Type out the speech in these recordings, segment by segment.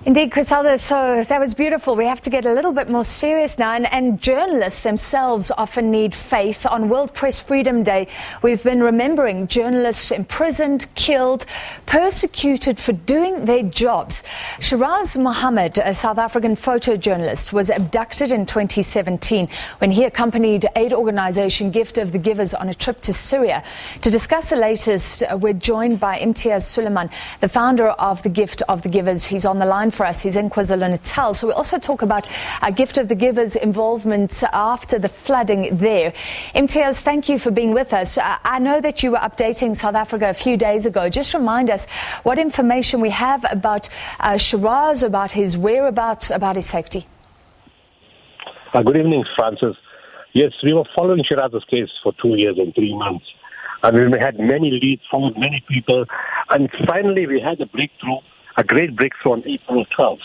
Indeed, Griselda, so that was beautiful. We have to get a little bit more serious now, and journalists themselves often need faith. On World Press Freedom Day, we've been remembering journalists imprisoned, killed, persecuted for doing their jobs. Shiraaz Mohamed, a South African photojournalist, was abducted in 2017 when he accompanied aid organisation Gift of the Givers on a trip to Syria. To discuss the latest, we're joined by Imtiaz Sooliman, the founder of the Gift of the Givers. He's on the line for us. He's in KwaZulu-Natal. So we'll also talk about Gift of the Givers' involvement after the flooding there. Imtiaz, thank you for being with us. I know that you were updating South Africa a few days ago. Just remind us what information we have about Shiraaz, about his whereabouts, about his safety. Good evening, Francis. Yes, we were following Shiraaz's case for 2 years and 3 months. And we had many leads, followed many people. And finally, we had a breakthrough. A great breakthrough on April 12th.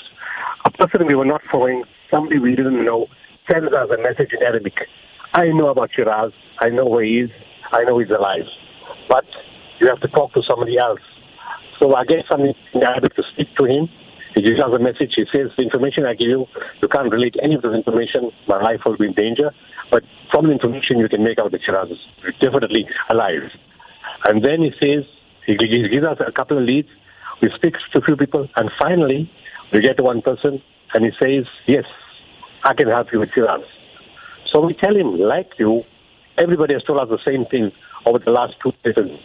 A person we were not following, somebody we didn't know, sends us a message in Arabic. I know about Shiraaz. I know where he is. I know he's alive. But you have to talk to somebody else. So I gave something in Arabic to speak to him. He gives us a message. He says, the information I give you, you can't relate any of this information. My life will be in danger. But from the information, you can make out that Shiraaz is definitely alive. And then he says, he gives us a couple of leads. We speak to a few people, and finally, we get to one person, and he says, yes, I can help you with Shiraaz. So we tell him, like you, everybody has told us the same thing over the last 2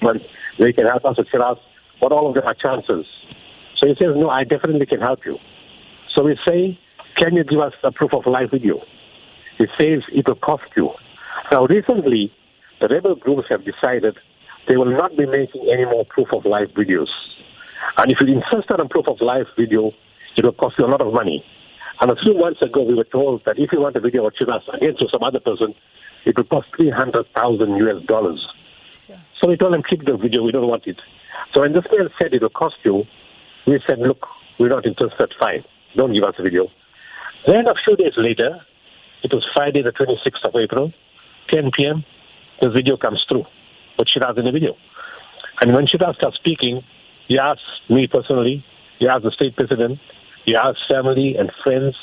months. They can help us with Shiraaz, but all of them are chances. So he says, no, I definitely can help you. So we say, can you give us a proof of life video? He says, it will cost you. Now, recently, the rebel groups have decided they will not be making any more proof of life videos. And if you insist on a proof of life video, it will cost you a lot of money. And a few months ago, we were told that if you want a video of Shiraaz against some other person, it will cost $300,000 US. Sure. So we told them, keep the video, we don't want it. So when this man said it will cost you, we said, look, we're not interested, fine, don't give us a video. Then a few days later, it was Friday the 26th of April, 10 p.m., this video comes through with Shiraaz in the video. And when Shiraaz starts speaking, he asked me personally, he asked the state president, he asked family and friends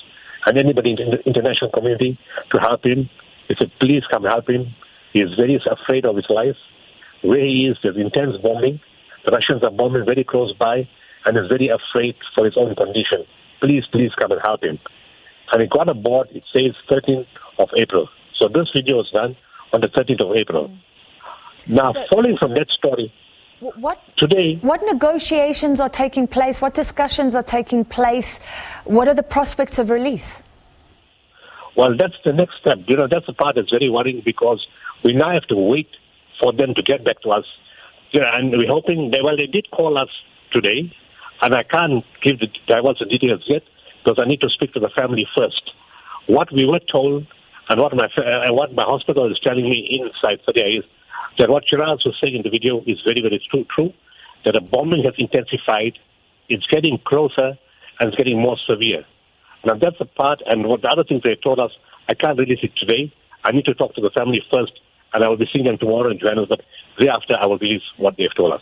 and anybody in the international community to help him. He said, please come help him. He is very afraid of his life. Where he is, there's intense bombing. The Russians are bombing very close by and is very afraid for his own condition. Please, please come and help him. And he got aboard, it says 13th of April. So this video was done on the 13th of April. Now, following from that story, What negotiations are taking place? What discussions are taking place? What are the prospects of release? Well, that's the next step. You know, that's the part that's very worrying because we now have to wait for them to get back to us. And we're hoping, they did call us today, and I can't give the details yet because I need to speak to the family first. What we were told and what my hospital is telling me inside Syria is that what Shiraaz was saying in the video is very, very true, that the bombing has intensified, it's getting closer, and it's getting more severe. Now, that's the part, and what the other things they told us, I can't release it today. I need to talk to the family first, and I will be seeing them tomorrow in Johannesburg. Thereafter, I will release what they've told us.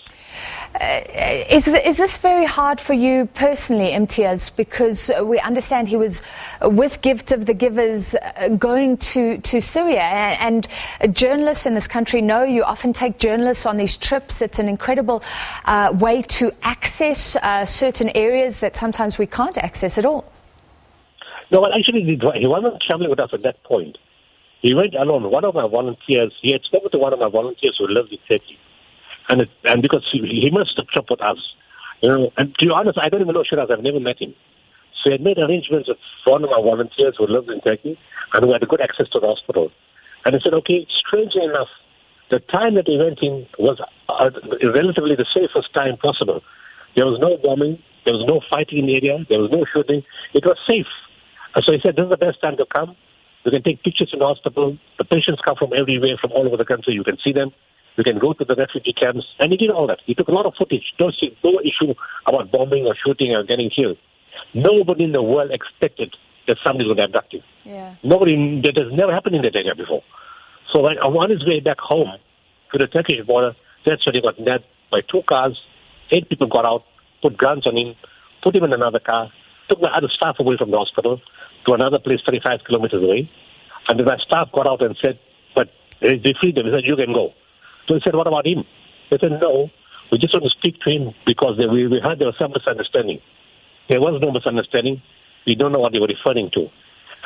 Is this very hard for you personally, Imtiaz? Because we understand he was with Gift of the Givers going to Syria, and journalists in this country know you often take journalists on these trips. It's an incredible way to access certain areas that sometimes we can't access at all. No, well, actually, he wasn't traveling with us at that point. He went alone. One of my volunteers, he had spoken to one of my volunteers who lives in Turkey. And because he must have trip with us. You know, and to be honest, I don't even know Shiraaz. I've never met him. So he had made arrangements with one of my volunteers who lives in Turkey and who had good access to the hospital. And he said, okay, strangely enough, the time that he went in was relatively the safest time possible. There was no bombing. There was no fighting in the area. There was no shooting. It was safe. So he said, this is the best time to come. You can take pictures in the hospital. The patients come from everywhere, from all over the country. You can see them. You can go to the refugee camps. And he did all that. He took a lot of footage. No issue about bombing or shooting or getting killed. Nobody in the world expected that somebody would abduct him. Yeah. That has never happened in that area before. So on his way back home to the Turkish border, that's when he got nabbed by 2 cars. 8 people got out, put guns on him, put him in another car, took my other staff away from the hospital to another place 35 kilometers away. And then my staff got out and said, but they freed them. They said, you can go. So they said, what about him? They said, no, we just want to speak to him because we heard there was some misunderstanding. There was no misunderstanding. We don't know what they were referring to.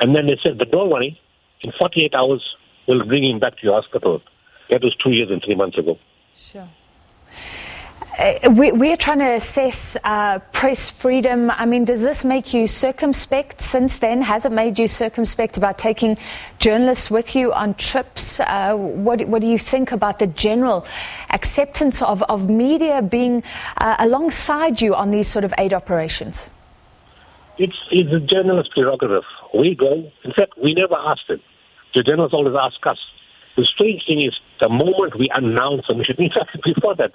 And then they said, but don't worry, in 48 hours, we'll bring him back to your hospital. That was 2 years and 3 months ago. Sure. We're trying to assess press freedom. I mean, does this make you circumspect since then? Has it made you circumspect about taking journalists with you on trips? What do you think about the general acceptance of media being alongside you on these sort of aid operations? It's a journalist's prerogative. We go. In fact, we never asked them. The journalists always ask us. The strange thing is, the moment we announce a mission, in fact, before that,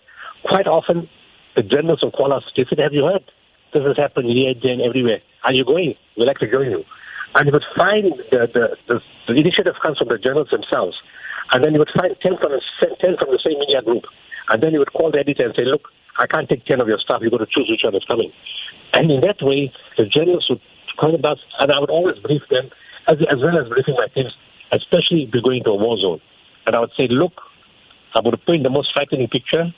quite often the journalists will call us. They said, have you heard? This has happened here, there, and everywhere. Are you going? We'd like to join you. And you would find the initiative comes from the journalists themselves. And then you would find 10 from the same media group. And then you would call the editor and say, look, I can't take 10 of your staff. You've got to choose which one is coming. And in that way, the journalists would call us, and I would always brief them, as well as briefing my teams, especially if we're going to a war zone. And I would say, look, I'm going to paint the most frightening picture.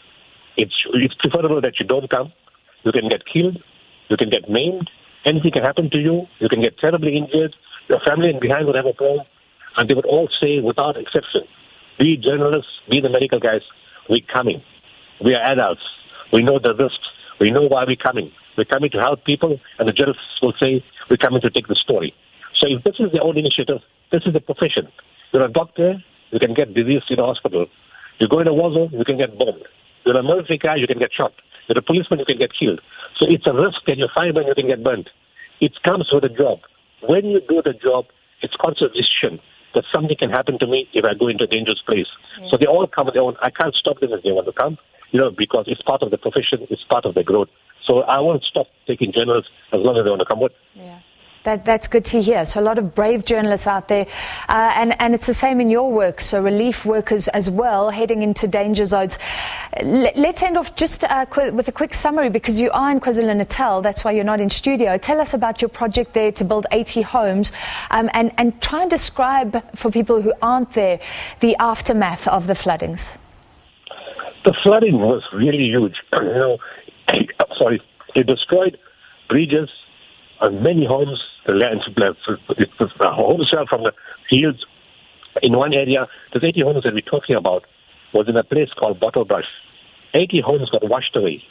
It's preferable that you don't come. You can get killed. You can get maimed. Anything can happen to you. You can get terribly injured. Your family and behind would have a problem. And they would all say, without exception, be journalists, be the medical guys, we're coming. We are adults. We know the risks. We know why we're coming. We're coming to help people. And the journalists will say, we're coming to take the story. So if this is their own initiative, this is the profession. You're a doctor, you can get disease in a hospital. You go in a war zone, you can get bombed. You're a military guy, you can get shot. You're a policeman, you can get killed. So it's a risk that you're fireman, you can get burnt. It comes with a job. When you do the job, it's conscious decision that something can happen to me if I go into a dangerous place. Yeah. So they all come on their own. I can't stop them if they want to come, because it's part of the profession, it's part of the growth. So I won't stop taking journalists as long as they want to come with. Yeah. That's good to hear. So a lot of brave journalists out there, and it's the same in your work. So relief workers as well, heading into danger zones. Let's end off just with a quick summary, because you are in KwaZulu-Natal. That's why you're not in studio. Tell us about your project there to build 80 homes, and try and describe for people who aren't there the aftermath of the floodings. The flooding was really huge. It destroyed bridges and many homes. The homes fell from the fields. In one area, the 80 homes that we're talking about was in a place called Bottlebrush. 80 homes got washed away.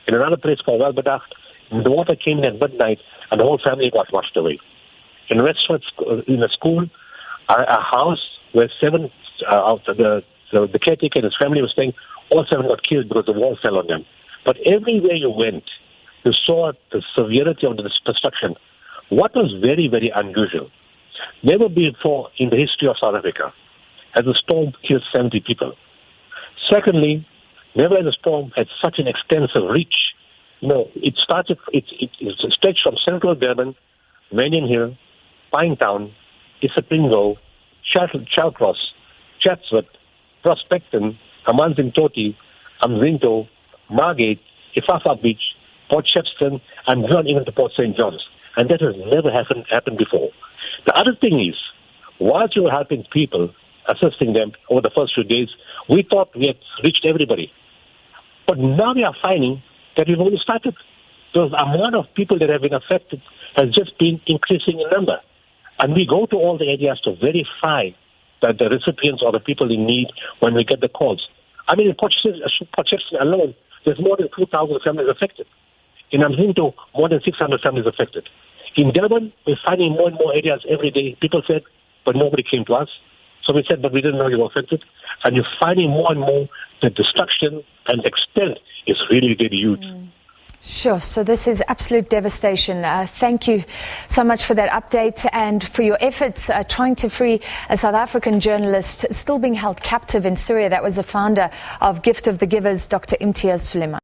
In another place called Welbedacht, the water came in at midnight and the whole family got washed away. In Westford, in a school, a house where 7 of the caretaker and his family was staying, all 7 got killed because the wall fell on them. But everywhere you went, you saw the severity of the destruction. What was very, very unusual, never before in the history of South Africa has a storm killed 70 people. Secondly, never has a storm had such an extensive reach. It stretched from central Durban, Manion Hill, Pinetown, Isipingo, Chalcross, Chatsworth, Prospecton, Amanzimtoti, Amzinto, Margate, Ifafa Beach, Port Shepstone, and not even to Port St. John's. And that has never happened before. The other thing is, whilst we were helping people, assisting them over the first few days, we thought we had reached everybody. But now we are finding that we've only started. The amount of people that have been affected has just been increasing in number. And we go to all the areas to verify that the recipients or the people in need when we get the calls. I mean, in Port Shepstone alone, there's more than 2,000 families affected. In Amzinto, more than 600 families affected. In Durban, we're finding more and more areas every day. People said, but nobody came to us. So we said, but we didn't know you were affected. And you're finding more and more the destruction and extent is really, really huge. Sure. So this is absolute devastation. Thank you so much for that update and for your efforts trying to free a South African journalist still being held captive in Syria. That was the founder of Gift of the Givers, Dr. Imtiaz Sooliman.